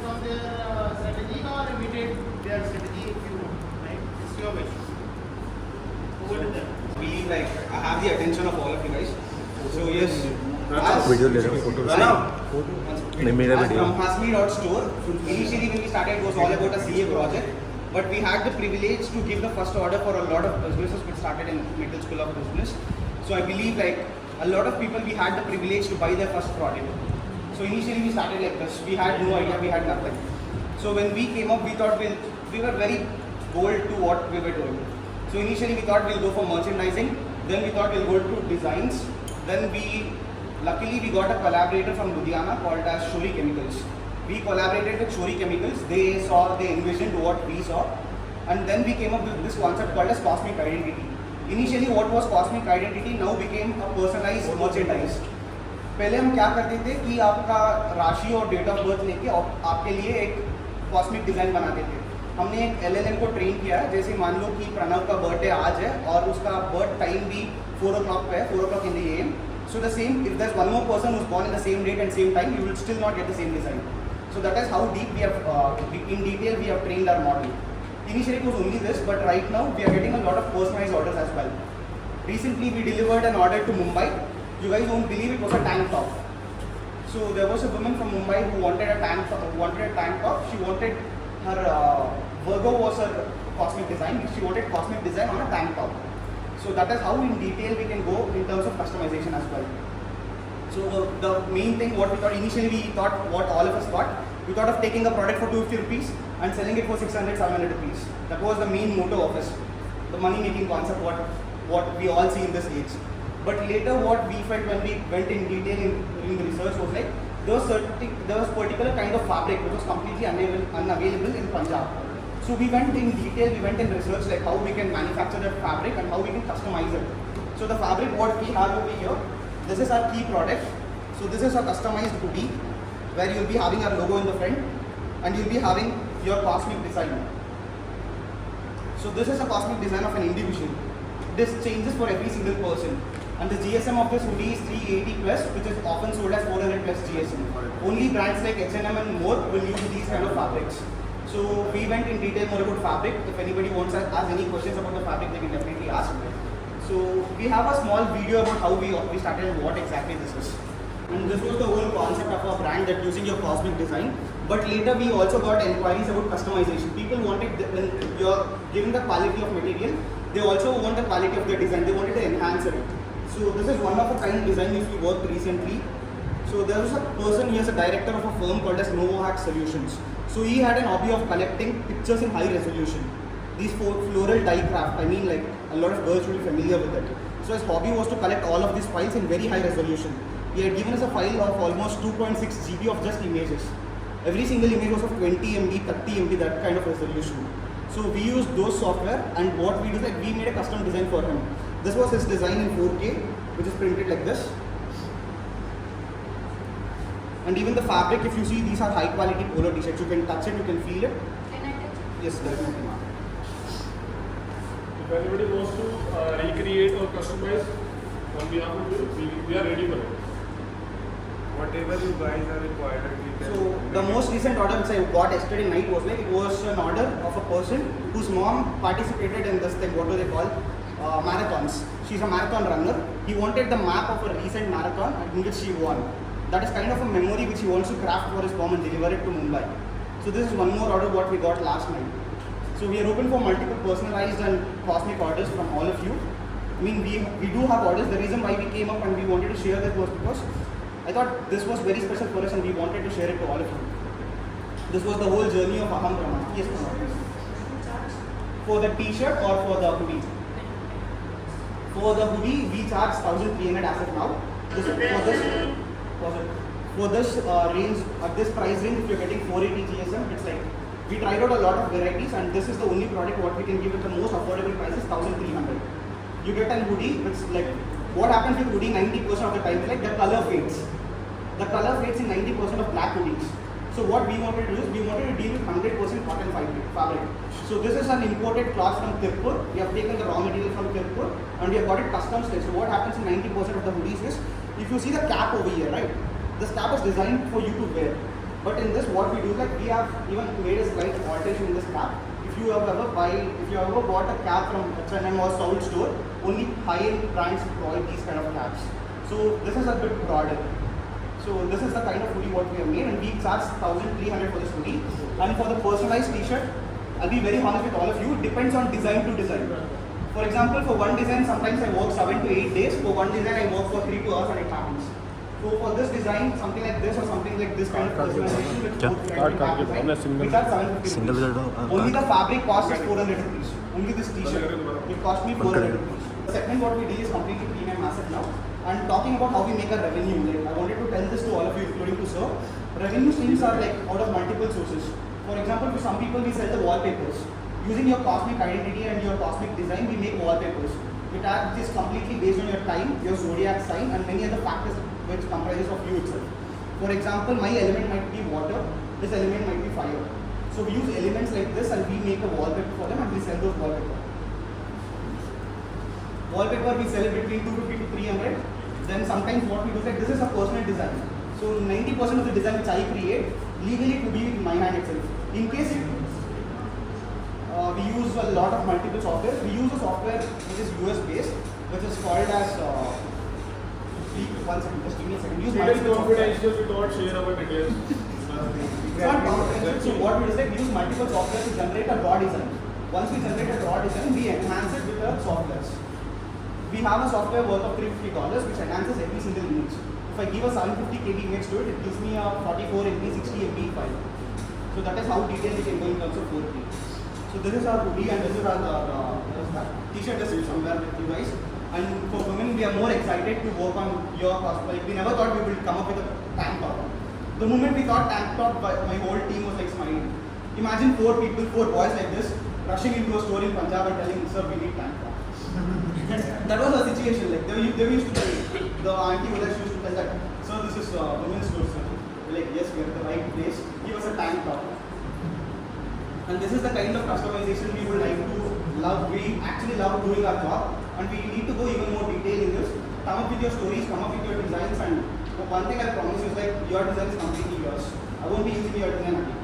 from their strategy or imitate their strategy if you want, right? It's your wish. Over to them. Believe like I have the attention of all of you guys. So yes, video ले रहे हो photo नहीं मेरा video from Hasmi.store, initially when we started it was all about a CA project, but we had the privilege to give the first order for a lot of businesses which started in Middle School of Business. So I believe like a lot of people we had the privilege to buy their first product. So initially we started like this. We had no idea, we had nothing. So when we came up, we thought we were very bold to what we were doing. So initially we thought we'll go for merchandising, then we thought we'll go to designs, then luckily we got a collaborator from Ludhiana called as Shori Chemicals. We collaborated with Shori Chemicals, they envisioned what we saw, and then we came up with this concept called as Cosmic Identity. Initially what was Cosmic Identity now became a personalized merchandise. पहले हम क्या करते थे कि आपका राशि और date of birth लेके आपके लिए एक कॉस्मिक डिज़ाइन बनाते थे. हमने एक LLM को ट्रेन किया है. जैसे मान लो कि प्रणव का बर्थडे आज है और उसका बर्थ टाइम भी 4 o'clock पे है, 4 o'clock in the AM. So the same, if there's one more person who's born in the same date and same time, you will still not get the same design. So that is how deep we have, in detail we have trained our model. Initially it was only this, but right now we are getting a lot of personalized orders as well. Recently we delivered an order to Mumbai. You guys won't believe it was a tank top. So there was a woman from Mumbai who wanted a tank top. She wanted her Virgo was her cosmic design. She wanted cosmic design on a tank top. So that is how in detail we can go in terms of customization as well. So the main thing what we thought initially, we thought what all of us thought. We thought of taking a product for 250 rupees and selling it for 600, 700 rupees. That was the main motto of us. The money making concept what we all see in this age. But later what we felt when we went in detail in the research was like there was particular kind of fabric which was completely unavailable in Punjab. So we went in detail, we went in research like how we can manufacture that fabric and how we can customize it. So the fabric what we have over here, this is our key product. So this is a customized hoodie where you'll be having our logo in the front and you'll be having your cosmic design. So this is a cosmic design of an individual. This changes for every single person. And the GSM of this hoodie is 380 plus, which is often sold as 400 plus GSM. Only brands like H&M and more will use these kind of fabrics. So we went in detail more about fabric. If anybody wants to ask any questions about the fabric, they can definitely ask. So we have a small video about how we started and what exactly this is. And this was the whole concept of our brand, that using your cosmic design. But later we also got inquiries about customization. People wanted, when you're given the quality of material, they also want the quality of the design. They wanted to enhance it. So this is one of a kind design which we worked recently. So there was a person, he is a director of a firm called as Novohack Solutions. So he had an hobby of collecting pictures in high resolution. These floral die craft, I mean like a lot of girls will be familiar with it. So his hobby was to collect all of these files in very high resolution. He had given us a file of almost 2.6 GB of just images. Every single image was of 20 MB, 30 MB, that kind of resolution. So we used those software, and what we did is like we made a custom design for him. This was his design in 4K, which is printed like this. And even the fabric, if you see, these are high quality polo t-shirts. You can touch it, you can feel it. Can I touch it? Yes, definitely. If anybody wants to recreate or customize on behalf of you, we are ready for it. Whatever you guys are required, we can. So the most recent order which I got yesterday night was like, it was an order of a person whose mom participated in this thing, what do they call? Marathons. She's a marathon runner. He wanted the map of a recent marathon in which she won. That is kind of a memory which he wants to craft for his mom and deliver it to Mumbai. So this is one more order what we got last night. So we are open for multiple personalized and cosmic orders from all of you. I mean, we do have orders. The reason why we came up and we wanted to share this was because I thought this was very special for us and we wanted to share it to all of you. This was the whole journey of Aham Brahman. Yes, please. For the t-shirt or for the hoodie? For the hoodie, we charge 1,300 as of now. For this range, at this price range, if you're getting 480 GSM, it's like, we tried out a lot of varieties and this is the only product what we can give at the most affordable price is 1,300. You get a hoodie, it's like, what happens with hoodie 90% of the time is like the color fades. The color fades in 90% of black hoodies. So what we wanted to do is, we wanted to deal with 100% cotton fabric. So this is an imported cloth from Tirupur. We have taken the raw material from Tirupur and we have got it custom stitched. So what happens in 90% of the hoodies is, if you see the cap over here, right? This cap is designed for you to wear. But in this, what we do, like we have even made a slight alteration in this cap. If you have ever bought a cap from H&M or Soul store, only high-end brands provide these kind of caps. So this is a bit broader. So this is the kind of hoodie what we have made, and we charge 1,300 for this hoodie. And for the personalized T-shirt, I'll be very honest with all of you, it depends on design to design. For example, for one design, sometimes I work 7 to 8 days. For one design, I work for 3 to 2 hours and it happens. So for this design, something like this or something like this kind of personalization, with both front and back design, we charge 750 Single rupees. card, Only the fabric cost is 400 rupees. Only this T-shirt, it cost me 400 rupees. The second what we do is completely premium asset now. And talking about how we make a revenue, like I wanted to tell this to all of you, including to sir. Revenue streams are like out of multiple sources. For example, for some people we sell the wallpapers. Using your cosmic identity and your cosmic design, we make wallpapers. Which is completely based on your time, your zodiac sign, and many other factors which comprises of you itself. For example, my element might be water, this element might be fire. So we use elements like this and we make a wallpaper for them and we sell those wallpaper. Wallpaper we sell it between 250 to 300. Then sometimes what we do is like this is a personal design. So 90% of the design which I create legally to be in my hand itself. In case we use a lot of multiple software. We use a software which is US based, which is called as one second, just give me a second. Use It is multiple software. confidential, we don't share our details. It's not confidential. So what we do is like we use multiple software to generate a raw design. Once we generate a raw design, we enhance it with the softwares. We have a software worth of $350 which enhances every single image. If I give a 750 KB image to it, it gives me a 44 MB, 60 MB file. So that is how detailed we can go in terms of 4K. So this is our hoodie and this is our T-shirt is somewhere with you guys. And for women, we are more excited to work on your cosplay. We never thought we would come up with a tank top. The moment we thought tank top, my whole team was like smiling. Imagine 4 people, 4 boys like this, rushing into a store in Punjab and telling, sir, we need tank top. That was our situation. Like they used to tell, the auntie used to tell that, sir, this is women's store, sir. We're like, yes, we are at the right place. Give us a tank top. And this is the kind of customization we would like to love. We actually love doing our job, and we need to go even more detail in this. Come up with your stories, come up with your designs, and one thing I promise is like your design is completely yours. I won't be using your design again.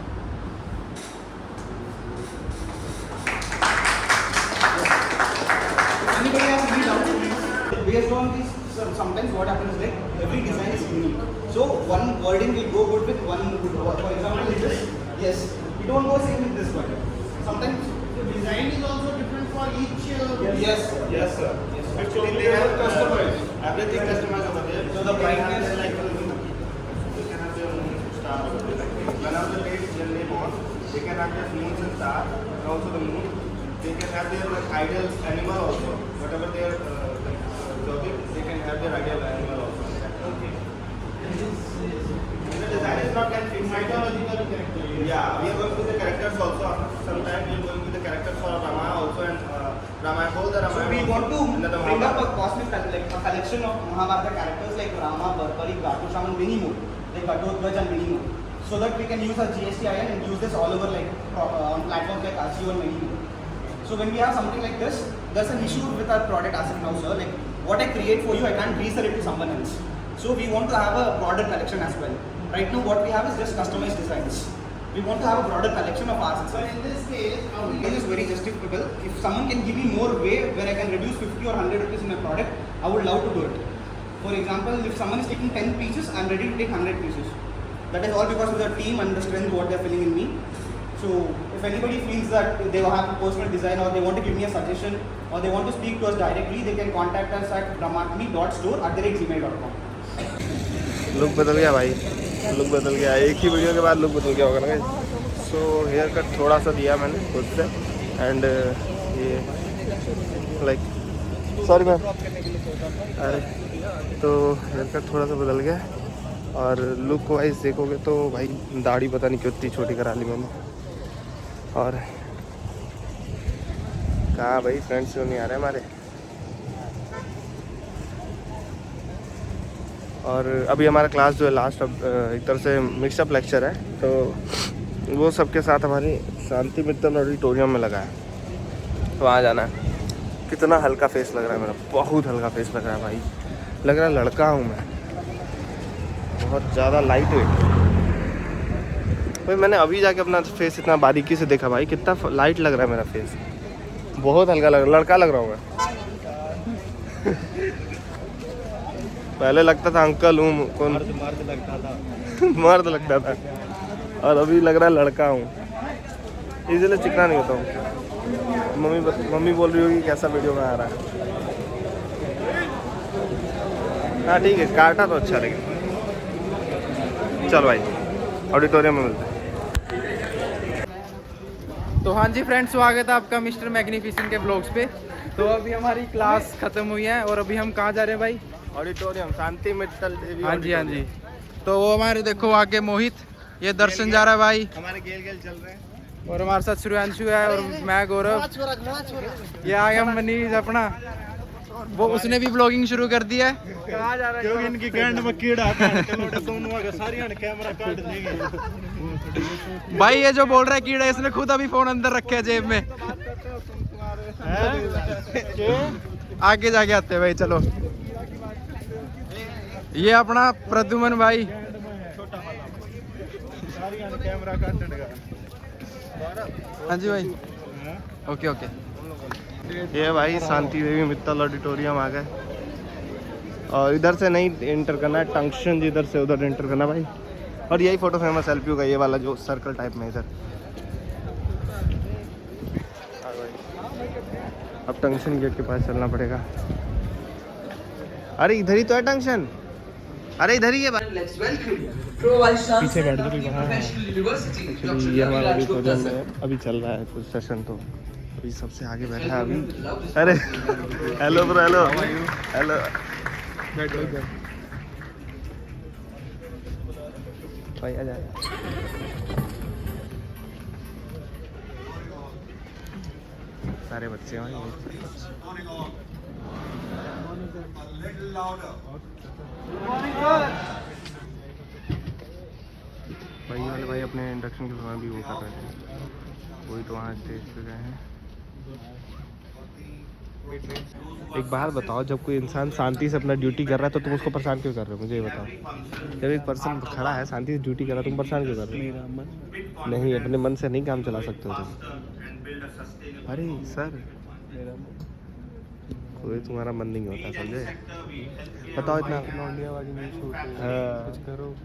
Anybody has any doubt? Based on this, sometimes what happens is like every design is unique. So one wording will go good with one. For example, like this. Yes, we don't go same with this wording. Sometimes The design is also different for each. yes, Yes, sir. Actually, they have customized. Everything customized over there. So the brightness, like they can have their moon star over there. Whenever the dates generally born, they can have their moons and star, and also the moon. They can have their like ideal animal also. Whatever their clothing, they can have their ideal animal also. Okay. The design is not like fixed. Mythological character. Yeah, we are going with the characters also. Sometimes we are going with the characters for Ramayana also, and Ramayana, whole the so Ramayana. we want to and the bring up Mahabharata. a cosmic like a collection of Mahabharata characters like Rama, Barbari, Ghatosham, and many more, like Ghatotwaj and many more, so that we can use our GSTIN and use this all over like on platforms like Ajio and many more. So when we have something like this, there's an issue with our product as of now, sir. Like what I create for you, I can't resell it to someone else. So we want to have a broader collection as well. Right now, what we have is just customized designs. We want to have a broader collection of ours But itself. in this case, how we It is very justifiable. If someone can give me more way where I can reduce 50 or 100 rupees in a product, I would love to do it. For example, if someone is taking 10 pieces, I am ready to take 100 pieces. That is all because of the team and the strength what they are feeling in me. So if anybody feels that they have a personal design or they want to give me a suggestion or they want to speak to us directly, they can contact us at brahmatmi.store@gmail.com. Look बदल गया भाई, look बदल गया। एक ही video के बाद look बदल गया होगा ना गाइस। सो हेयर कट थोड़ा सा दिया मैंने खुद से, एंड ये लाइक सॉरी मैम, अरे तो हेयर कट थोड़ा सा बदल गया। और लुक वाइज देखोगे तो भाई दाढ़ी पता नहीं क्यों इतनी छोटी करा ली मैंने। और कहाँ भाई फ्रेंड्स क्यों नहीं आ रहे हमारे। और अभी हमारा क्लास जो है लास्ट अब एक तरह से मिक्सअप लेक्चर है, तो वो सबके साथ हमारी शांति मित्तल ऑडिटोरियम में लगा है, तो वहाँ जाना है। कितना हल्का फेस लग रहा है मेरा, बहुत हल्का फेस लग रहा है भाई, लग रहा है लड़का हूँ मैं, बहुत ज़्यादा लाइट वेट। भाई मैंने अभी जाके अपना फेस इतना बारीकी से देखा भाई, कितना लाइट लग रहा है मेरा फेस, बहुत हल्का लग रहा, लड़का लग रहा हूँ मैं। पहले लगता था अंकल हूँ, कौन मर्द लगता था मर्द लगता था, और अभी लग रहा है लड़का हूँ, इसलिए चिकना नहीं होता हूँ। मम्मी बोल रही होगी कैसा वीडियो में आ रहा है। हाँ ठीक है, काटा तो अच्छा लगे। चल भाई ऑडिटोरियम में मिलते हैं। तो हाँ जी फ्रेंड्स, स्वागत है आपका मिस्टर मैग्निफिसेंट के ब्लॉग्स पे। तो अभी हमारी क्लास खत्म हुई है और अभी हम कहाँ जा रहे हैं भाई? ऑडिटोरियम शांति मित्तल देवी। हाँ जी हाँ जी। तो वो हमारे देखो आगे मोहित, ये दर्शन जा रहा है भाई, हमारे गेल चल रहे हैं, और हमारे साथ सूर्यांशु है और मैं गौरव। ये आ गया मनीष अपना, वो उसने भी ब्लॉगिंग शुरू कर दी है। कहाँ जा रहा है? क्योंकि इनकी कैंड में कीड़ा सारी कैमरा काट देंगे। भाई ये जो बोल रहा है कीड़ा, इसने खुद अभी फोन अंदर रखे है जेब में। आगे जाके आते हैं भाई, चलो। ये अपना प्रद्युमन भाई, कैमरा काटने का। हाँ जी भाई, ओके ओके। ये भाई शांति देवी मित्तल ऑडिटोरियम आ गए, और इधर से नहीं एंटर करना है, टंक्शन जिधर से उधर एंटर करना भाई। और यही फोटो फेमस सेल्फी का, ये वाला जो सर्कल टाइप में इधर। अब टंक्शन गेट के पास चलना पड़ेगा। अरे इधर ही तो है टंक्शन, अरे इधर ही है भाई। पीछे बैठ जाओ। ये हमारा ऑडिटोरियम में अभी चल रहा है कुछ सेशन, तो अभी सबसे आगे बैठा है अभी। अरे हेलो ब्रो, हेलो हेलो। भाई आ जा। सारे बच्चे हैं भाई वाले भाई अपने इंडक्शन के समय भी वो कर रहे थे, वही तो वहाँ स्टेज पे गए हैं। एक बात बताओ, जब कोई इंसान शांति से अपना ड्यूटी कर रहा है तो तुम उसको परेशान क्यों कर रहे हो? मुझे ये बताओ। जब एक पर्सन खड़ा है शांति से ड्यूटी कर रहा है, तुम परेशान क्यों कर रहे हो? मेरा मन नहीं, अपने मन से नहीं काम चला सकते हो तुम। अरे सर, कोई तुम्हारा मन नहीं होता, समझे? बताओ इतना। कुछ करो,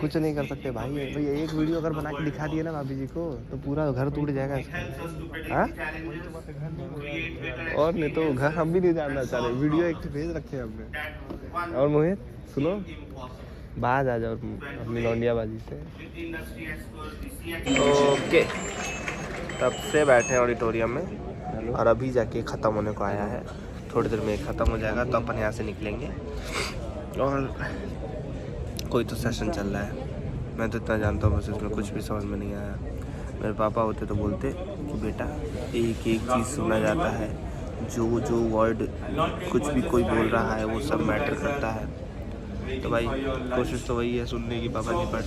कुछ नहीं कर सकते भाई। भैया एक वीडियो अगर बना के दिखा दिए ना भाभी जी को, तो पूरा घर टूट जाएगा इसका। हाँ, और नहीं तो घर हम भी नहीं जानना चाह रहे, वीडियो एक भेज रखे हैं हमने। और मोहित सुनो, बाज आ जाओ अपनी लौंडियाबाजी से। ओके, तब से बैठे हैं ऑडिटोरियम में, और अभी जाके ख़त्म होने को आया है। थोड़ी देर में ख़त्म हो जाएगा तो अपन यहाँ से निकलेंगे। और कोई तो सेशन चल रहा है, मैं तो इतना जानता हूँ, बस इसमें कुछ भी समझ में नहीं आया। मेरे पापा होते तो बोलते कि बेटा एक एक चीज़ सुना जाता है, जो वर्ड कुछ भी कोई बोल रहा है वो सब मैटर करता है। तो भाई कोशिश तो वही है सुनने की पापा जी, बट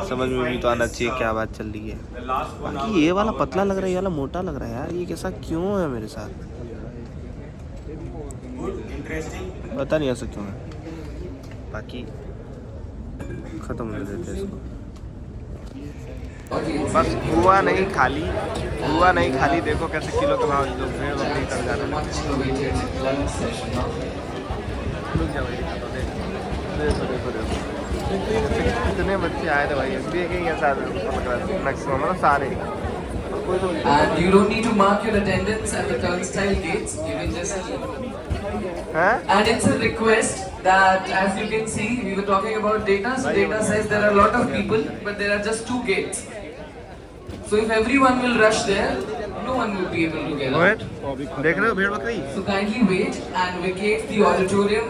समझ में भी तो आना चाहिए क्या बात चल रही है। बाकी ये वाला पतला लग रहा है, ये वाला मोटा लग रहा है यार, ये कैसा क्यों है मेरे साथ? पता नहीं ऐसा क्यों है। बाकी ख़त्म होने देते हैं इसको। बस हुआ नहीं खाली, हुआ नहीं खाली। देखो कैसे किलो के भाव लोग भेड़ बकरी कर जा रहे हैं। कितने बच्चे आए थे भाई, देखेंगे सारे मैक्सिमम, मतलब सारे। And you don't need to mark your attendance at the turnstile gates. You can just. And it's a request that, as you can see, we were talking about data. So data says there are a lot of people, but there are just 2 gates. So if everyone will rush there, no one will be able to get out. देख रहे हो भेड़ बकरी? So kindly wait and vacate the auditorium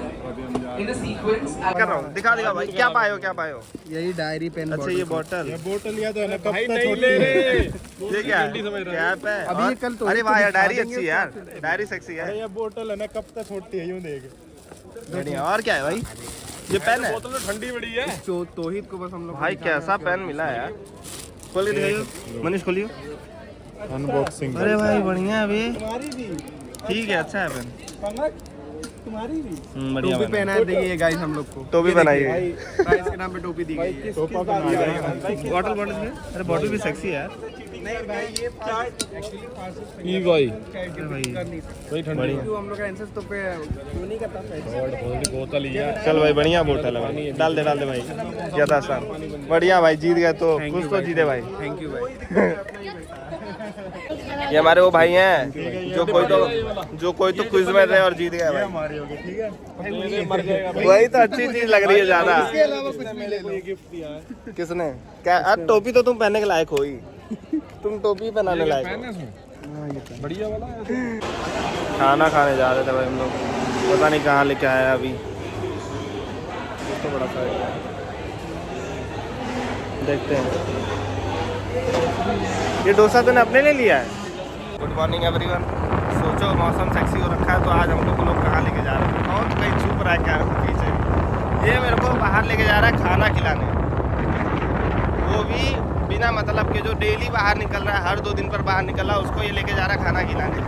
in a sequence. कर रहा हूँ, दिखा भाई, क्या पाए हो, क्या पाए हो? यही डायरी पेन। अच्छा ये बोतल ये बोतल या तो है ना, कब तक ले रे। ये क्या है? कैप है। अभी ये कल तो अरे वाह यार, डायरी अच्छी है यार, डायरी सेक्सी है। ये बोतल है ना, कब तक छोड़ती है, यूं देख। बढ़िया। और क्या है भाई? ये पेन है। बोतल तो ठंडी बड़ी है। तोहिद को बस हम लोग भाई कैसा पेन मिला है यार, खोल के दिखाइए मनीष, खोलियो। अनबॉक्सिंग। अरे भाई बढ़िया है अभी, ठीक है, अच्छा है पेन। तुम्हारी भी बढ़िया टोपी पहना देगी गाइस हम लोग को। टोपी बनाई है। प्राइस के नाम पे टोपी दी गई है। बॉटल बॉटल में, अरे बॉटल भी सेक्सी है यार। नहीं भाई ये ई भाई भाई ठंडी हम लोग का एंसेस तो पे क्यों नहीं करता बोतल ही है। चल भाई बढ़िया बोतल है भाई, डाल दे भाई। ज्यादा सर बढ़िया भाई, जीत गए तो कुछ तो जीते भाई। थैंक यू भाई। ये हमारे वो भाई हैं जो कोई तो क्विज में थे और जीत गए भाई। वही तो अच्छी चीज लग रही है ज्यादा। इसके अलावा कुछ मेरे को ये गिफ्ट दिया है। किसने क्या? अरे टोपी तो तुम पहनने के लायक हो ही, तुम टोपी पहनाने लायक हो। बढ़िया वाला है। खाना खाने जा रहे थे भाई हम लोग, पता नहीं कहाँ लेके आया अभी। तो बड़ा सा है, देखते हैं। ये डोसा तूने अपने लिए लिया है? Good morning everyone. सोचो मौसम सेक्सी हो रखा है तो आज हम लोग कहाँ लेके जा रहे हैं? कौन कहीं छुप रहा है क्या पीछे? ये मेरे को बाहर लेके जा रहा है खाना खिलाने, वो भी बिना मतलब के। जो डेली बाहर निकल रहा है, हर 2 दिन पर बाहर निकल रहा है, उसको ये लेके जा रहा है खाना खिलाने।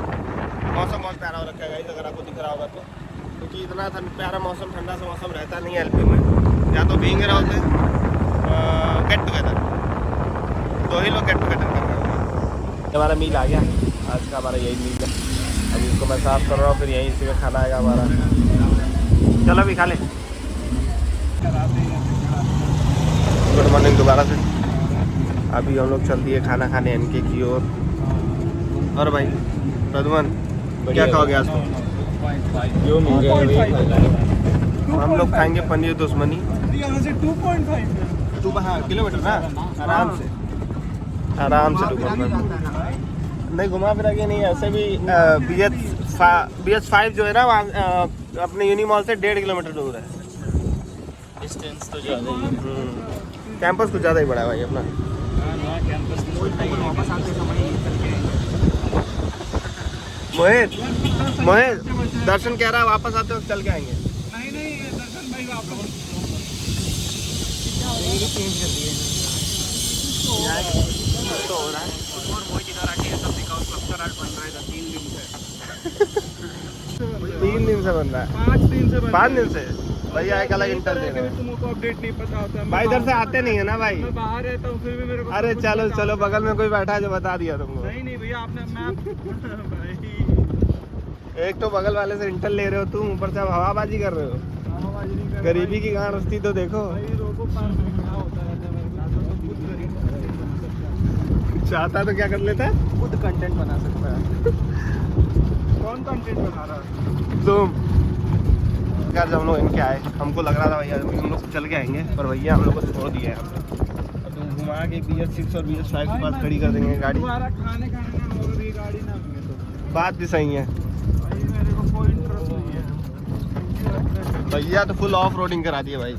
मौसम बहुत प्यारा हो रखा है गाइस, अगर आपको दिख रहा होगा तो, क्योंकि इतना प्यारा मौसम, ठंडा सा मौसम रहता नहीं है एलपी में। या तो भींगे होते गेट टुगेदर, 2 ही लोग गेट टुगेदर कर रहे हैं। हमारा मील आ गया, आज का हमारा यही मील है। अभी इसको मैं साफ़ कर रहा हूँ, फिर यहीं इसी में खाना आएगा हमारा। चलो अभी खा ले। गुड मॉर्निंग दोबारा से। अभी हम लोग चल दिए खाना खाने एनके की ओर। और भाई प्रद्युमन क्या खाओगे आज? हम लोग खाएंगे पनीर दुश्मनी। यहाँ से 2.5 किलोमीटर ना, आराम से 2.5 नहीं घुमा फिरा के नहीं। ऐसे भी BH5 जो है ना वहाँ अपने यूनी मॉल से 1.5 किलोमीटर दूर है। डिस्टेंस तो ज़्यादा ही, कैंपस कुछ ज़्यादा ही बड़ा है भाई अपना। मोहित दर्शन कह रहा है वापस आते वक्त चल के आएंगे। नहीं दर्शन भाई वापस तो हो रहा है और मोहित इधर आके सब दिखा, क्लस्टर आर्ट बन रहा है 3 दिन से। 3 दिन से बन रहा है? 5 दिन से 5 दिन से भैया एक अलग इंटर दे रहे हैं। तुमको अपडेट नहीं पता होता भाई इधर से आते नहीं है ना भाई। मैं बाहर रहता हूँ फिर भी मेरे को। अरे चलो बगल में कोई बैठा है जो बता दिया तुमको। नहीं भैया आपने मैप भाई एक तो बगल वाले से इंटर ले रहे हो तुम, ऊपर से हवाबाजी कर रहे हो। हवाबाजी नहीं कर गरीबी की गांड उठती तो देखो। भाई रोको 5 मिनट क्या होता रहता है मेरे साथ, तो खुद गरीब चाहता तो क्या कर लेता है? खुद कंटेंट बना सकता है। कौन कंटेंट बना रहा है? तुम यार जब हम लोग इनके आए, हमको लग रहा था भैया हम लोग चल के आएंगे, पर भैया हम लोग को छोड़ दिया है। तो घुमा के BH6 और BH5 के पास खड़ी कर देंगे गाड़ी। तुम्हारा खाने ना और ये गाड़ी ना मिले तो बात भी सही है भाई मेरे को कोई इंटरेस्ट नहीं है। भैया, तो फुल ऑफ रोडिंग करा दिए भाई।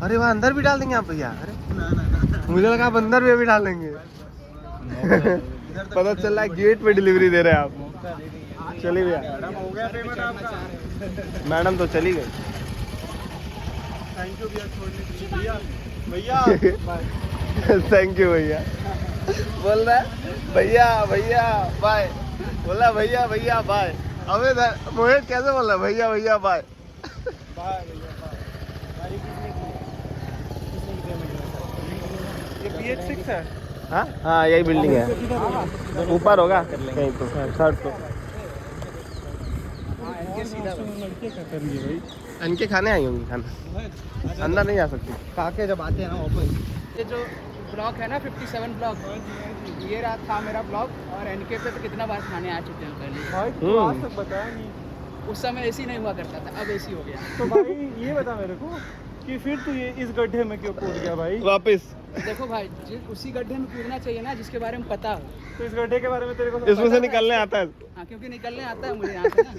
अरे वहाँ अंदर भी डाल देंगे आप भैया? अरे मुझे लगा आप अंदर भी अभी डाल देंगे। पता चल रहा है गेट पे डिलीवरी दे रहे हैं आप। चलिए भैया, हो गया पेमेंट आपका? मैडम तो चली गई। थैंक यू भैया छोड़ने के लिए। भैया थैंक यू भैया। बोल रहा है भैया बाय, बोला भैया बाय। अबे मोहित कैसे बोल रहा है भैया बाय? बाय भैया बाय। गाड़ी किसने की पेमेंट? ये BH6 है। हाँ यही बिल्डिंग है, ऊपर होगा कहीं तो थर्ड तो। लड़के क्या करेंगे भाई? इनके खाने आई होंगी, खाना अंदर नहीं आ सकती। काके जब आते हैं ना वापस। ये जो ब्लॉक है ना 57 ब्लॉक, ये रहा था मेरा ब्लॉक। और एनके पे तो कितना बार खाने आ चुके हैं पहले। भाई तू आज तक बताया नहीं। उस समय एसी नहीं हुआ करता था, अब एसी हो गया। तो भाई ये बता मेरे को कि फिर तू ये इस गड्ढे में क्यों कूद गया भाई? वापिस देखो भाई, उसी गड्ढे में कूदना चाहिए ना जिसके बारे में पता हो। तो इस गड्ढे के बारे में तेरे को इसमें से निकलने आता है। हाँ, क्योंकि निकलने आता है मुझे यहाँ से ना।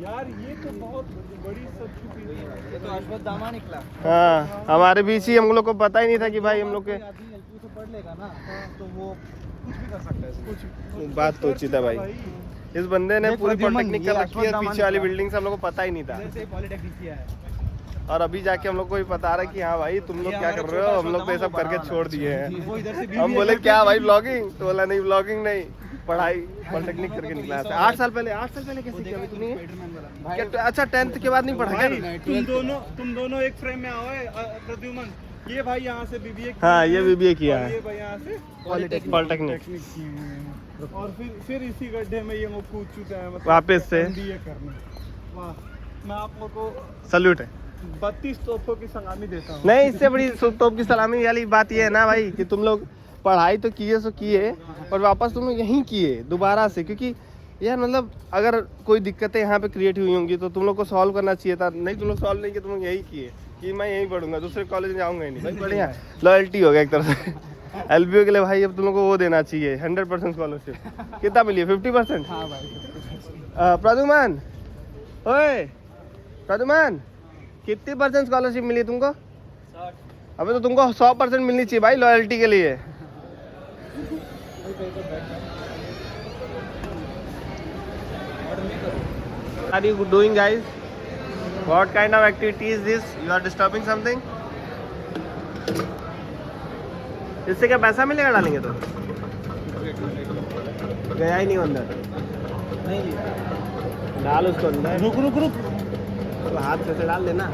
यार ये तो बहुत बड़ी सब चीज है। ये तो अश्वत्थामा निकला। हाँ, हमारे बीच ही हम लोग को पता ही नहीं था कि भाई हम लोग के आदमी एलपी से पढ़ लेगा ना तो वो कुछ भी कर सकता है। कुछ बात तो उचित है भाई। इस बंदे ने पूरी पॉलिटेक्निक कर रखी है, पीछे वाली बिल्डिंग से हम लोग को पता ही नहीं था। जैसे पॉलिटेक्निक किया है और अभी जाके हम लोग को भी पता रहा कि हाँ भाई तुम लोग क्या कर रहे हो, हम लोग तो ये सब करके छोड़ दिए हैं। वो इधर से हम बोले क्या भाई ब्लॉगिंग? तो बोला नहीं ब्लॉगिंग नहीं, पढ़ाई पॉलिटेक्निक करके निकला है 8 साल पहले कैसे किया तूने? क्या अच्छा 10th के बाद नहीं पढ़ा क्या? तुम दोनों एक फ्रेम में आओ प्रद्युमन। ये भाई यहाँ से बीबीए, हाँ ये बीबीए किया है, ये भाई यहाँ से पॉलिटेक्निक और फिर इसी गड्ढे में ये वो कूद चुका है, मतलब वापस से MBA करने। वाह, मैं आप लोगों को सल्यूट है। 32 तोपों की सलामी देता हूँ। नहीं इससे बड़ी तोप की सलामी वाली बात ये है ना भाई कि तुम लोग पढ़ाई तो किए सो किए और वापस तुम यहीं किए दोबारा से, क्योंकि यार मतलब अगर कोई दिक्कतें यहाँ पे क्रिएट हुई होंगी तो तुम लोग को सॉल्व करना चाहिए था। नहीं तुम लोग सॉल्व नहीं किए, तुम लोग यही किए कि मैं यहीं पढ़ूंगा, दूसरे कॉलेज में जाऊँगा ही नहीं। भाई बढ़िया लॉयल्टी हो गया एक तरह से। LBO के लिए भाई अब तुम लोग को वो देना चाहिए 100% स्कॉलरशिप। कितना मिली है? 50%? हाँ भाई। प्रद्युमन, ओए प्रद्युमन, कितनी % स्कॉलरशिप मिली तुमको? 60। अबे तो तुमको 100% मिलनी चाहिए भाई लॉयल्टी के लिए। What are you doing guys? What kind of activity is this? You are disturbing something? इससे क्या पैसा मिलेगा डालेंगे तो? गया ही नहीं अंदर। नहीं डाल उसको अंदर। रुक तो हाथ से डाल देना।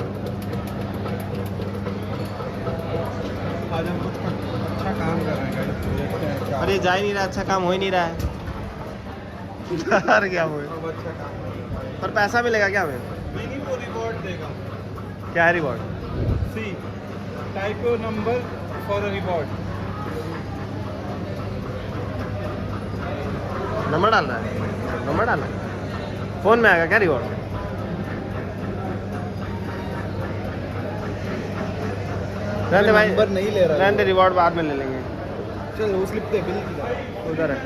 आज हम कुछ अच्छा काम कर रहे हैं। अरे जा ही नहीं रहा, अच्छा काम हो ही नहीं रहा है। यार क्या हुआ? अच्छा काम पर पैसा मिलेगा क्या हमें? नहीं, वो रिवॉर्ड देगा। क्या है reward? See type your number for a reward. Number डालना है? नंबर डालना है? फोन में आएगा क्या रिवॉर्ड? रहने भाई, नंबर नहीं ले रहा है। रहने रिवॉर्ड बाद में ले लेंगे। चल वो स्लिप दे, बिल की उधर है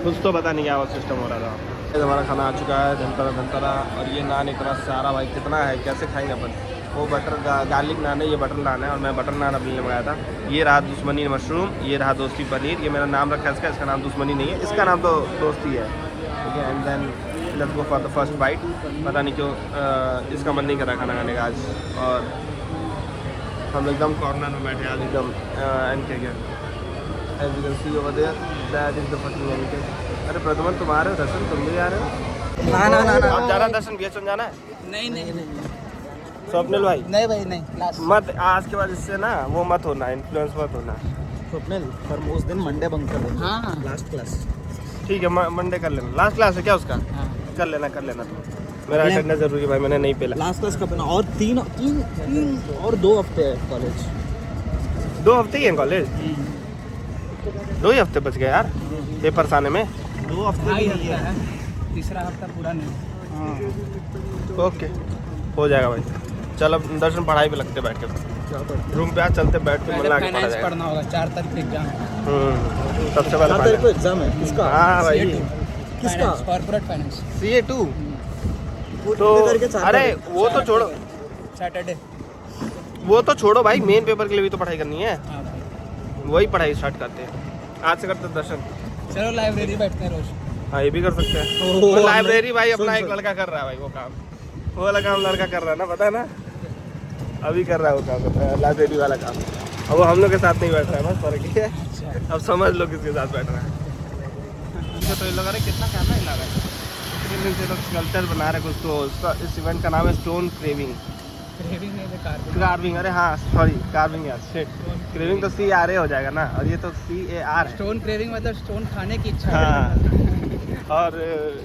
कुछ तो पता नहीं क्या वो सिस्टम हो रहा था। हमारा खाना आ चुका है, धनतरा और ये नान इतना सारा भाई कितना है, कैसे खाएंगे अपन? वो बटर गार्लिक नान है, ये बटर नान है और मैं बटर नान अभी मंगाया था। ये रहा दुश्मनी मशरूम, ये रहा दोस्ती पनीर। ये मेरा नाम रखा है इसका नाम दुश्मनी नहीं है, इसका नाम तो दोस्ती है, ठीक है। And then let's go for the first bite. पता नहीं क्यों इसका मन नहीं कर रहा खाना खाने का आज, और हम एकदम कॉर्नर में बैठे आज एकदम एंड के गया। As you can see over there, that is the fucking NK. अरे प्रद्युमन तुम आ रहे हो दर्शन? तुम भी आ रहे हो? ना आप जा रहे हो दर्शन? BH1 जाना है? नहीं स्वप्निल भाई नहीं भाई नहीं। लास्ट मत आज के बाद इससे ना वो मत होना, इन्फ्लुएंस मत होना। स्वप्निल पर उस दिन मंडे बंक कर देना। हाँ लास्ट क्लास। ठीक है मंडे कर लेना। लास्ट क्लास है क्या उसका? हाँ। कर लेना तुम। मेरा अटेंडेंस जरूरी है भाई, मैंने नहीं पहला। लास्ट क्लास कब ना? और तीन और 2 हफ्ते है कॉलेज। 2 हफ्ते ही है कॉलेज? 2 ही हफ्ते बच गए यार पेपर्स आने में। 2 हफ्ते ढाई भी नहीं हफ्ता है। है, तीसरा हफ्ता पूरा नहीं। ओके हो जाएगा भाई। चल अब दर्शन पढ़ाई पे लगते बैठ के, रूम पे आ चलते बैठ के पहले मिला के पढ़ा फाइनेंस जाएगा। पढ़ना होगा, 4 तारीख एग्जाम है। सबसे पहले तेरे को एग्जाम है किसका? हाँ भाई किसका? Corporate finance. CA2 वो तो करके 4 अरे वो तो छोड़ो, सैटरडे। वो तो छोड़ो भाई, मेन पेपर के लिए भी तो पढ़ाई करनी है। हाँ भाई वही पढ़ाई स्टार्ट करते हैं आज से, करते हैं दर्शन। चलो लाइब्रेरी बैठते हैं रोज। हाँ ये भी कर सकते हैं। ओह, लाइब्रेरी भाई सुन, अपना एक सुन। लड़का कर रहा है भाई वो काम, वो वाला काम लड़का कर रहा है ना, पता है ना? अभी कर रहा है वो काम, लाइब्रेरी वाला काम। अब वो हम लोग के साथ नहीं बैठ रहा है, बस फर्क ही है। अब समझ लो किसके साथ बैठ रहा है। तो ये लोग अरे कितना कैमरा हिला रहा है, इतने दिन से तो स्कल्पचर बना रहे कुछ। तो इस इवेंट का नाम है स्टोन क्रेविंग। कार्विंग, अरे हाँ सॉरी कार्विंग यार, शिट। क्रेविंग तो CRA हो जाएगा ना, और ये तो CAR है। स्टोन क्रेविंग मतलब स्टोन खाने की इच्छा। हाँ और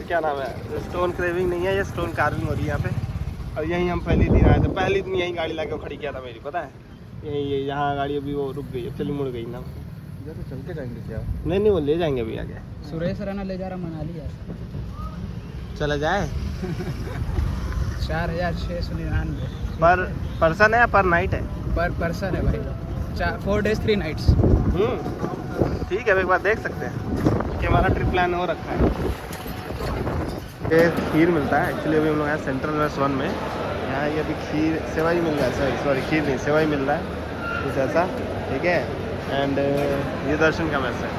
क्या नाम है, स्टोन क्रेविंग नहीं है, ये स्टोन कार्विंग हो रही है यहाँ पे। और यहीं हम पहले दिन आए थे, पहले दिन यहीं गाड़ी लाके खड़ी किया था मेरी, पता है? यहीं यहाँ गाड़ी अभी वो रुक गई है, चली मुड़ गई ना। इधर तो चल के जाएंगे क्या? नहीं वो ले जाएंगे अभी आगे। सुरेश राणा ले जा रहा मनाली यार। चला जाए 4699 पर पर्सन है या पर नाइट है? पर पर्सन है भाई। 4 days 3 nights। ठीक है, अब एक बार देख सकते हैं कि हमारा ट्रिप प्लान हो रखा है। ये खीर मिलता है एक्चुअली, अभी हम लोग आए सेंट्रल वेस्ट 1 में। यहाँ ये अभी खीर सेवाई मिल रहा है, सॉरी खीर नहीं सेवाई मिल रहा है कुछ ऐसा, ठीक है। एंड ये दर्शन का मैस है,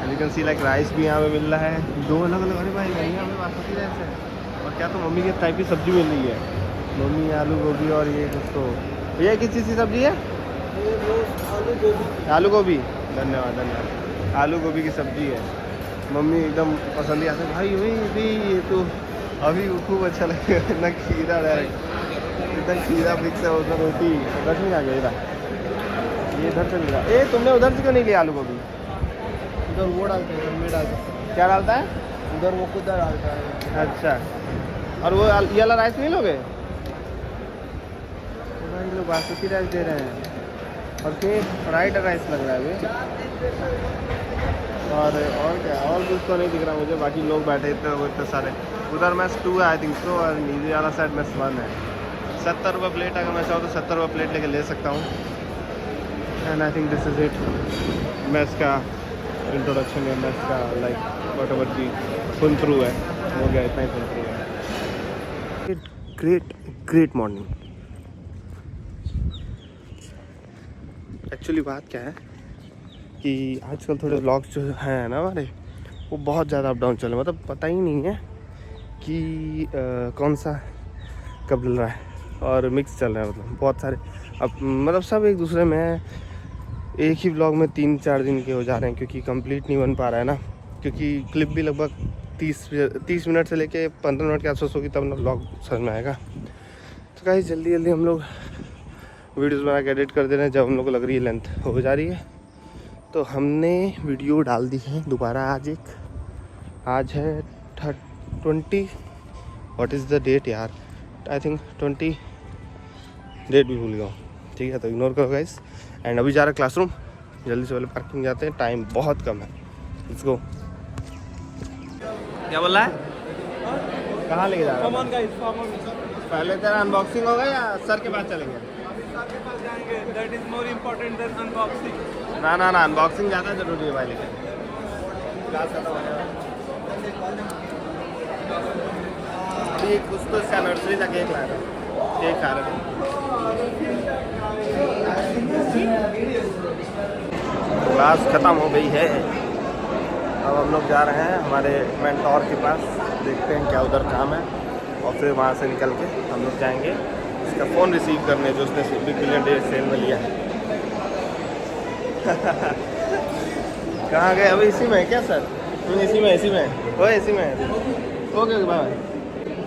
and you can see like rice भी यहाँ पे मिल रहा है, 2 अलग अलग। अरे भाई यहाँ पे बासमती राइस है, और क्या तो मम्मी के टाइप की सब्जी मिल रही है, मम्मी आलू गोभी और ये कुछ तो। भैया किस चीज़ की सब्जी है? आलू गोभी। धन्यवाद धन्यवाद। आलू गोभी की सब्जी है, मम्मी एकदम पसंद ही आते भाई वही भी ये तो अभी खूब अच्छा लगेगा ना। खीरा डायरेक्ट इधर खीरा मिक्स है, उधर रोटी उधर नहीं आ गया इधर, ये इधर से मिला। ए तुमने उधर से क्यों नहीं लिया आलू गोभी? उधर वो डालते हैं, उधर मैं डालता हूँ। क्या डालता है? उधर वो खुद डालता है। अच्छा, और वो ये वाला राइस नहीं लोगे? भाई लोग बासमती राइस दे रहे हैं और फिर फ्राइड राइस लग रहा है अभी। और क्या, और कुछ तो नहीं दिख रहा मुझे। बाकी लोग बैठे इतने सारे। उधर मैच 2 है आई थिंक सो, और नीचे वाला साइड मैच 1 है। 70 रुपये प्लेट, अगर मैं चाहूँ तो 70 रुपये प्लेट लेके ले सकता हूँ। And I think this is it, match का इंट्रोडक्शन या मैच का लाइक वट एवर की फुल थ्रू है, हो गया इतना ही फुल थ्रू है। Great morning. एक्चुअली बात क्या है कि आजकल थोड़े व्लॉग्स जो हैं ना हमारे, वो बहुत ज़्यादा अप डाउन चल रहे हैं। मतलब पता ही नहीं है कि कौन सा कब डल रहा है, और मिक्स चल रहा है। मतलब बहुत सारे अब मतलब सब एक दूसरे में एक ही व्लॉग में 3-4 दिन के हो जा रहे हैं, क्योंकि कंप्लीट नहीं बन पा रहा है ना। क्योंकि क्लिप भी लगभग 30 मिनट से लेके 15 मिनट के आसपास होगी, तब ना व्लॉग समझ में आएगा। तो गाइस जल्दी हम लोग वीडियोस बना के एडिट कर दे रहे हैं। जब हम लोग को लग रही है लेंथ हो जा रही है, तो हमने वीडियो डाल दी है दोबारा। आज है 20, व्हाट इज़ द डेट यार, आई थिंक 20, डेट भी भूल गया हूँ। ठीक है, तो इग्नोर करो गाइस। एंड अभी जा रहा है क्लासरूम, जल्दी से पहले पार्किंग जाते हैं, टाइम बहुत कम है। Let's go. क्या बोल रहा है? कहाँ लेके जा रहा है? पहले तेरा अनबॉक्सिंग होगा या सर के पास चलेंगे? That is more important than unboxing. ना अनबॉक्सिंग ज़्यादा जरूरी है भाई। लेकिन अभी कुछ तो इसका नर्सरी का केक लाया था, केक खा रहे थे। क्लास ख़त्म हो गई है, अब हम लोग जा रहे हैं हमारे मेंटोर के पास, देखते हैं क्या उधर काम है, और फिर वहाँ से निकल के हम लोग जाएंगे इसका फ़ोन रिसीव करने जो उसने बिग बिलियन डे सेल में लिया है। कहाँ गए? अभी इसी में है क्या सर? इसी में वो इसी में। Okay bye.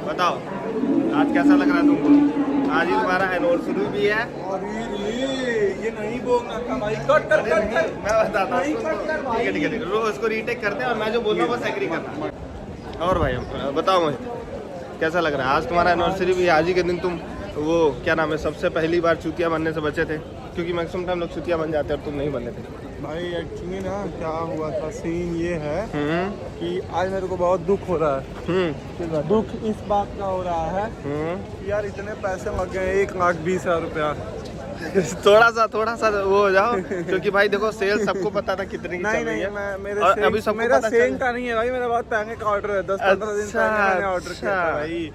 बताओ आज कैसा लग रहा है तुमको? आज ही तुम्हारा एनिवर्सरी भी है। और ये नहीं बोलना था भाई, कट कर। मैं बताता हूँ। ठीक है रोज उसको रीटेक करते हैं, और मैं जो बोल रहा हूँ बस एग्री करना। और भाई बताओ मुझे कैसा लग रहा है? आज तुम्हारा एनिवर्सरी भी है। आज ही के दिन तुम वो क्या नाम है, सबसे पहली बार चूतिया बनने से बचे थे, क्योंकि मैक्सिमम टाइम लोग चूतिया बन जाते हैं और तुम नहीं बने थे। भाई एक्चुअली ना क्या हुआ था, सीन ये है कि आज मेरे को बहुत दुख हो रहा है। दुख इस बात का हो रहा है कि यार इतने पैसे लग गए, 1,20,000 रुपया। थोड़ा सा वो हो जाओ, क्योंकि भाई देखो सेल सबको पता था कितनी की चल रही है। अभी सब मेरा सेल का नहीं है भाई, मेरा बहुत महंगे का ऑर्डर है, 10-15 दिन पहले मैंने ऑर्डर किया था भाई।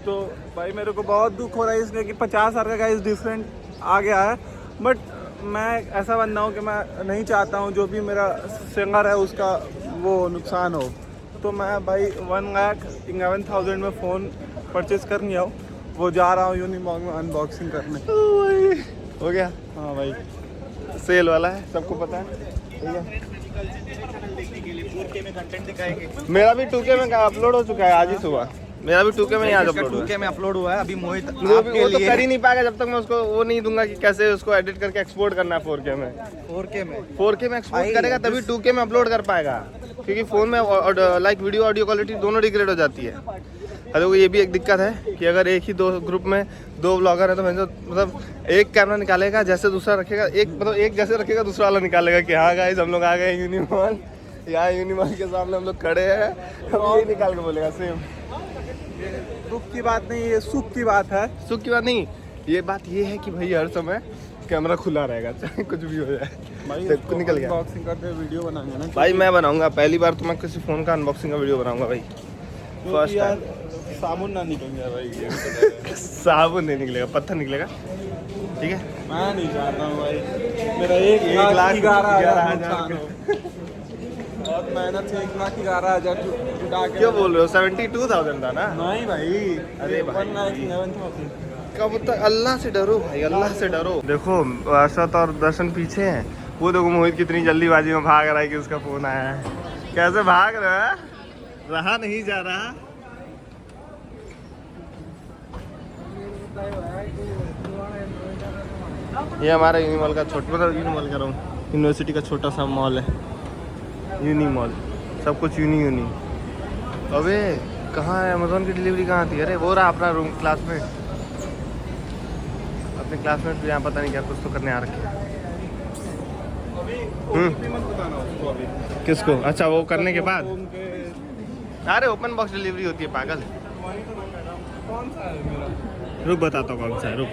तो भाई मेरे को बहुत दुख हो रहा है इसलिए कि 50,000 का गाइस डिफरेंट आ गया है। बट मैं ऐसा बंदा हूँ कि मैं नहीं चाहता हूँ जो भी मेरा सिंगर है उसका वो नुकसान हो। तो मैं भाई 1,11,000 में फ़ोन परचेज़ कर नहीं आऊँ, वो जा रहा हूँ यूनिमॉग में अनबॉक्सिंग करने। हो गया? हाँ भाई सेल वाला है, सबको पता है। ठीक है, 4K में कंटेंट दिखाएंगे। मेरा भी 2K में अपलोड हो चुका है आज ही सुबह। मेरा भी 2K में आज अपलोड हुआ है। 2K में अपलोड हुआ है अभी। मोहित वो तो कर ही नहीं पाएगा जब तक मैं उसको वो नहीं दूंगा कि कैसे उसको एडिट करके एक्सपोर्ट करना है 4K में। 4K में एक्सपोर्ट करेगा तभी 2K में अपलोड कर पाएगा, क्योंकि फ़ोन में लाइक वीडियो ऑडियो क्वालिटी दोनों डिग्रेड हो जाती है। अरे ये भी एक दिक्कत है कि अगर एक ही दो ग्रुप में 2 ब्लॉगर है तो मतलब एक कैमरा निकालेगा जैसे दूसरा रखेगा, एक जैसे रखेगा दूसरा वाला निकालेगा कि हाँ गाइस हम लोग आ गए यूनिमॉल, यहाँ यूनिमॉल के सामने हम लोग खड़े हैं, हम ये निकाल के बोलेगा सेम। दुख की बात नहीं, ये सुख की बात है। सुख की बात नहीं, ये बात ये है कि भाई हर समय कैमरा खुला रहेगा, चाहे कुछ भी हो जाए। भाई तो निकल गया। अनबॉक्सिंग करते वीडियो बनाएंगे ना भाई मैं बनाऊंगा, पहली बार तो मैं किसी फ़ोन का अनबॉक्सिंग का वीडियो बनाऊंगा भाई। फर्स्ट यार साबुन ना निकल जाए भाई। साबुन नहीं निकलेगा, पत्थर निकलेगा। ठीक है, मैं नहीं चाहता हूँ भाई मेरा 1,11,000 बहुत मेहनत से 1,11,000 जुटा के। क्यों बोल रहे हो? 72,000 था ना? नहीं भाई, अरे भाई 1,11,000। कब तक? अल्लाह से डरो भाई, अल्लाह से डरो। देखो अशरत और दर्शन पीछे हैं, वो देखो मोहित कितनी जल्दीबाजी में भाग रहा है कि उसका फोन आया है। कैसे भाग रहा है, रहा नहीं जा रहा। ये हमारा यूनिमॉल का यूनिमॉल कर रहा हूँ, यूनिवर्सिटी का छोटा सा मॉल है, यूनी मॉल, सब कुछ यूनी। अबे कहाँ है अमेज़ॉन की डिलीवरी कहाँ थी? अरे वो रहा अपना रूम क्लासमेट, अपने क्लासमेट भी यहाँ पता नहीं क्या कुछ तो करने आ रखे हैं। किसको? अच्छा वो करने के बाद, अरे ओपन बॉक्स डिलीवरी होती है पागल। कौन सा है मेरा? रुक बताता हूँ कौन सा है, रुक।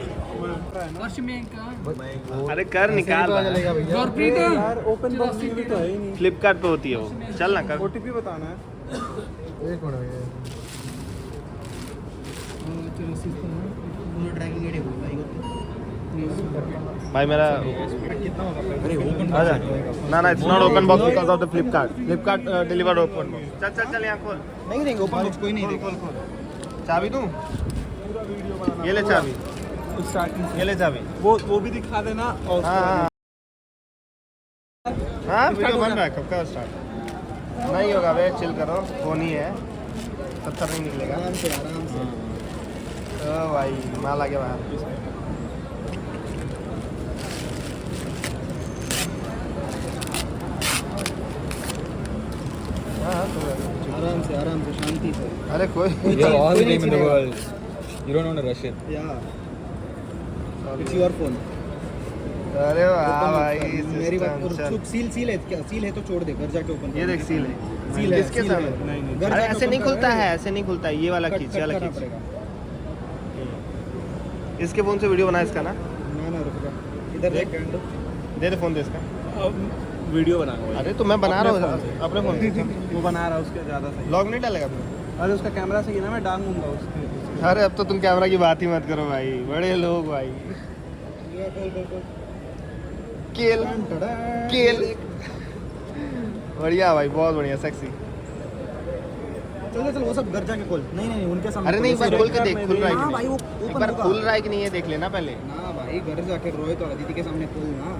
अरे कर निकाल यार ओपन बॉक्स डिलीवरी तो है ही नहीं। फ्लिपकार्ट पे होती है वो, चल ना कर। ओटीपी बताना है। एक मिनट भाई मेरा अच्छा ना it's not open box because of the Flipkart delivered open box. चल यहाँ खोल। नहीं ओपन बॉक्स कोई नहीं खोल। चाबी दूँ? ये ले चाबी, ये ले चाबी। वो भी दिखा देना। और हाँ वीडियो बन रहा है, कब का स्टार्ट नहीं होगा वे, चिल करो, फोन ही है, 70 नहीं निकलेगा। आराम से ओ भाई माल आ गया बाहर। आराम से शांति से। अरे कोई all the time in the world. You don't want to rush it. It's your phone. अरे वाह भाई मेरी बात चल। सील है क्या? सील है तो छोड़ दे, घर जाके ओपन। ये देख सील है, सील है किसके सामने? नहीं घर अरे जाके ऐसे open नहीं कर खुलता रहे है, हैं। ऐसे नहीं खुलता है, ये वाला खींच, ये वाला करना खींच। पड़ेगा। इसके फोन से वीडियो बना इसका ना, ना रुक जा, इधर देख। दे दे फोन दे इसका। वीडियो बनाऊंगा। अरे तो मैं बना रहा हूँ अपने फोन से। वो बना रहा है उसके ज़्यादा सही। लॉग नहीं डालेगा अपने? अरे उसका कैमरा सही है ना, मैं डालूंगा उसके। अरे अब तो तुम कैमरा की बात ही मत करो भाई, बड़े लोग भाई। केल बढ़िया भाई, बहुत बढ़िया, सेक्सी। चल वो सब घर जाके खोल। नहीं उनके सामने। अरे नहीं, एक बार खोल के देख, खुल रहा है कि हाँ भाई, नहीं? वो एक open बार होगा। खुल रहा है कि नहीं ये देख लेना पहले। ना भाई, घर जाके रोहित और अदिति के सामने खोल ना।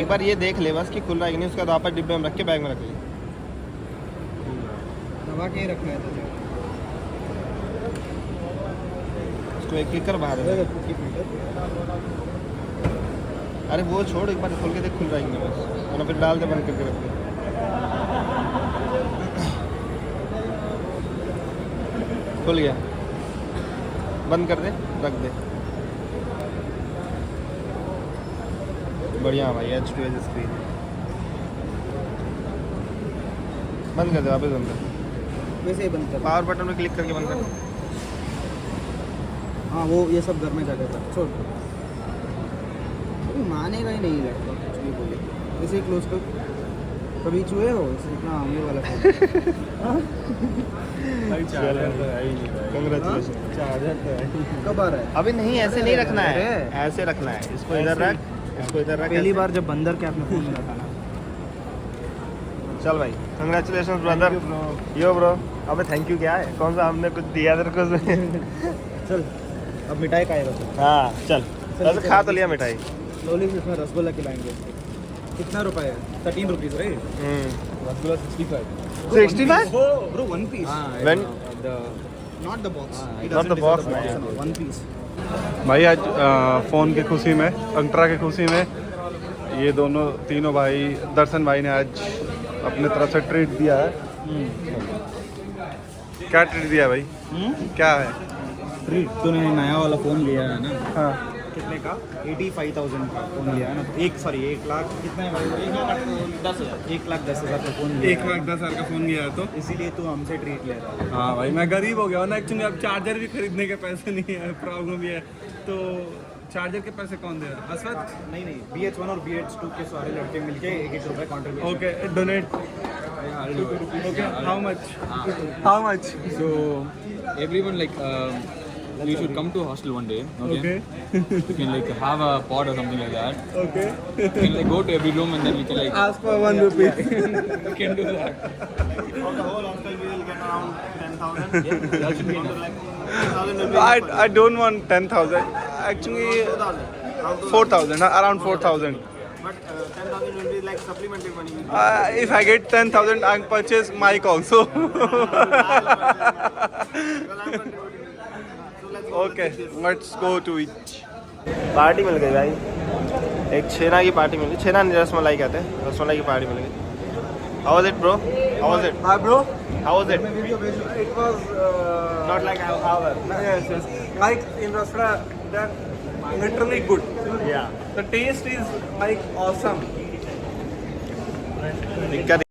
एक बार ये देख ले बस कि खुल रहा है कि नहीं, उसका वापस डिब्बे में रख के बैग में रख ले। दबा के ही रखना है तुझे। उसको एक क्लिक कर बाहर। अरे वो छोड़, एक बार खोल के देख खुल रहा है कि नहीं बस, वरना फिर डाल दे बंद करके रख दे। खुल गया, बंद कर दे, रख दे। बढ़िया भाई, H2 स्क्रीन। बंद कर दे, वापस बंद कर। वैसे ही बंद कर। पावर बटन में क्लिक करके बंद कर। हाँ वो ये सब घर में जाके कर, छोड़। अभी मानेगा ही नहीं लड़का, कुछ भी बोले। वैसे ही क्लोज कर। कभी छुए हो इतना आमले वाला फोन? Congratulations। कब आ रहा है? अभी नहीं, ऐसे नहीं रखना है, ऐसे रखना है। इसको इधर रख, इसको इधर रख। पहली बार जब बंदर के आपने फोन रखा ना। चल भाई, कंग्रेचुलेशन ब्रदर। यो ब्रो, अबे थैंक यू क्या है? कौन सा हमने कुछ दिया तेरे को? चल अब मिठाई खाएगा तो। हाँ चल, वैसे खा तो लिया मिठाई। स्लोली इसमें रसगुल्ला खिलाएंगे। कितना रुपए है? 13 rupees right? Rasgulla 65. 65? Bro one piece. When? Not the box. Not the box, man. One piece. भाई आज फ़ोन की खुशी में, अंतरा की खुशी में, ये तीनों भाई, दर्शन भाई ने आज अपने तरफ से ट्रीट दिया है। क्या ट्रीट दिया भाई? क्या है ट्रीट? तूने नया वाला फ़ोन लिया है ना? हाँ। कितने का? 85,000 का फ़ोन लिया है ना? 1 लाख कितना है भाई? 1,10,000 का फ़ोन लिया है। 1,10,000 का फ़ोन लिया है तो इसीलिए तू हमसे ट्रीट ले रहा है। हाँ भाई, मैं गरीब हो गया हूँ ना एक्चुअली। अब चार्जर भी खरीदने के पैसे नहीं है, प्रॉब्लम भी है। तो चार्जर के पैसे कौन दे रहा है? अश्वत? नहीं BH1 और BH2 के सारे लड़के मिलके 1-1 रुपये contribution. Okay, donate. Okay, how much? So everyone you should come to hostel one day. Okay. You can have a pod or something like that. Okay. You can go to every room and then we can Ask for 1 rupee. we can do that. For the whole hostel we will get around 10,000. That should be enough. 10,000 I don't want 10,000. Actually, 4,000. Around 4,000. But 10,000 will be like supplementary money. If I get 10,000, I'll purchase mic also. Okay, let's go to it. Party मिल गई भाई, एक छेना की party मिल गई. छेना नहीं, रसमलाई कहते हैं, रसमलाई की पार्टी मिल गई. How was it, bro? How was it? Hi, bro. How was it? It was Not like ours. yes, yes. Like in restaurant, that literally good. Yeah. The taste is like awesome. दिक्कत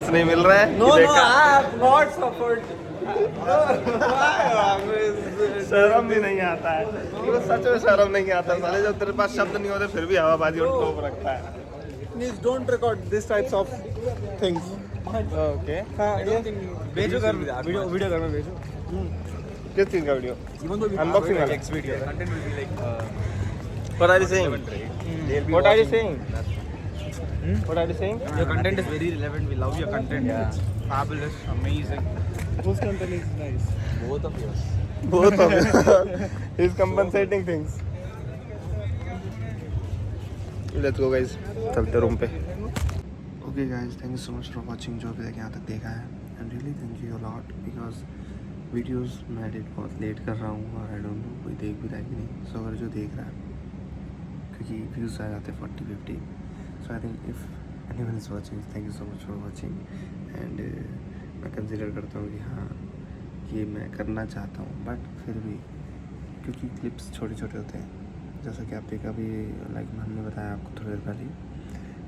नहीं मिल रहा है. No, कि no, देखा. I have not suffered. शर्म भी नहीं आता है. ये सच में शर्म नहीं आता है. साले जब तेरे पास शब्द नहीं होते फिर भी हवाबाजी और टोप रखता है. Please don't record this types of things. Okay. भेजो घर वीडियो घर में भेजो. किस चीज का वीडियो? अनबॉक्सिंग वाला. Content will be like What are you saying? What are you saying? What are you saying? your content is very relevant. We love your content. Yeah. It's fabulous, amazing. Whose content is nice? Both of yours. Both of you. He's compensating things. Let's go guys. चलते room पे. Okay guys, thank you so much for watching. जो अभी तक यहाँ तक देखा है, and really thank you a lot because videos मैं edit बहुत लेट कर रहा हूँ और I don't know कोई देख भी रहा है कि नहीं. So अगर जो देख रहा है, क्योंकि views आ जाते हैं 40-50. So I think if anyone is watching, thank you so much for watching. And मैं कंसिडर करता हूँ कि हाँ ये मैं करना चाहता हूँ, बट फिर भी क्योंकि क्लिप्स छोटे छोटे होते हैं, जैसा कि आपने कभी लाइक हमने बताया आपको थोड़ी देर पहले,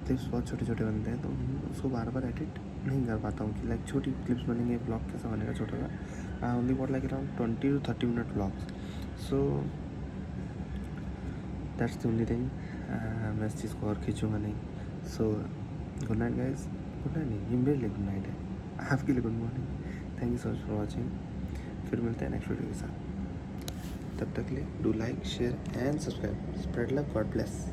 क्लिप्स बहुत छोटे छोटे बनते हैं तो उसको बार बार एडिट नहीं कर पाता हूँ कि लाइक छोटी क्लिप्स बनेंगे, ब्लॉग कैसा बनेगा छोटा सा. I only what like around 20 to 30 minute blogs. So that's the only thing. मैं इस चीज़ को और खींचूँगा नहीं. So good night guys. Good night नहीं, ये मेरे लिए गुड नाइट है, आपके लिए good morning. Thank you so much for watching. फिर मिलते हैं नेक्स्ट वीडियो के साथ. तब तक के लिए do like, share and subscribe. Spread love. God bless.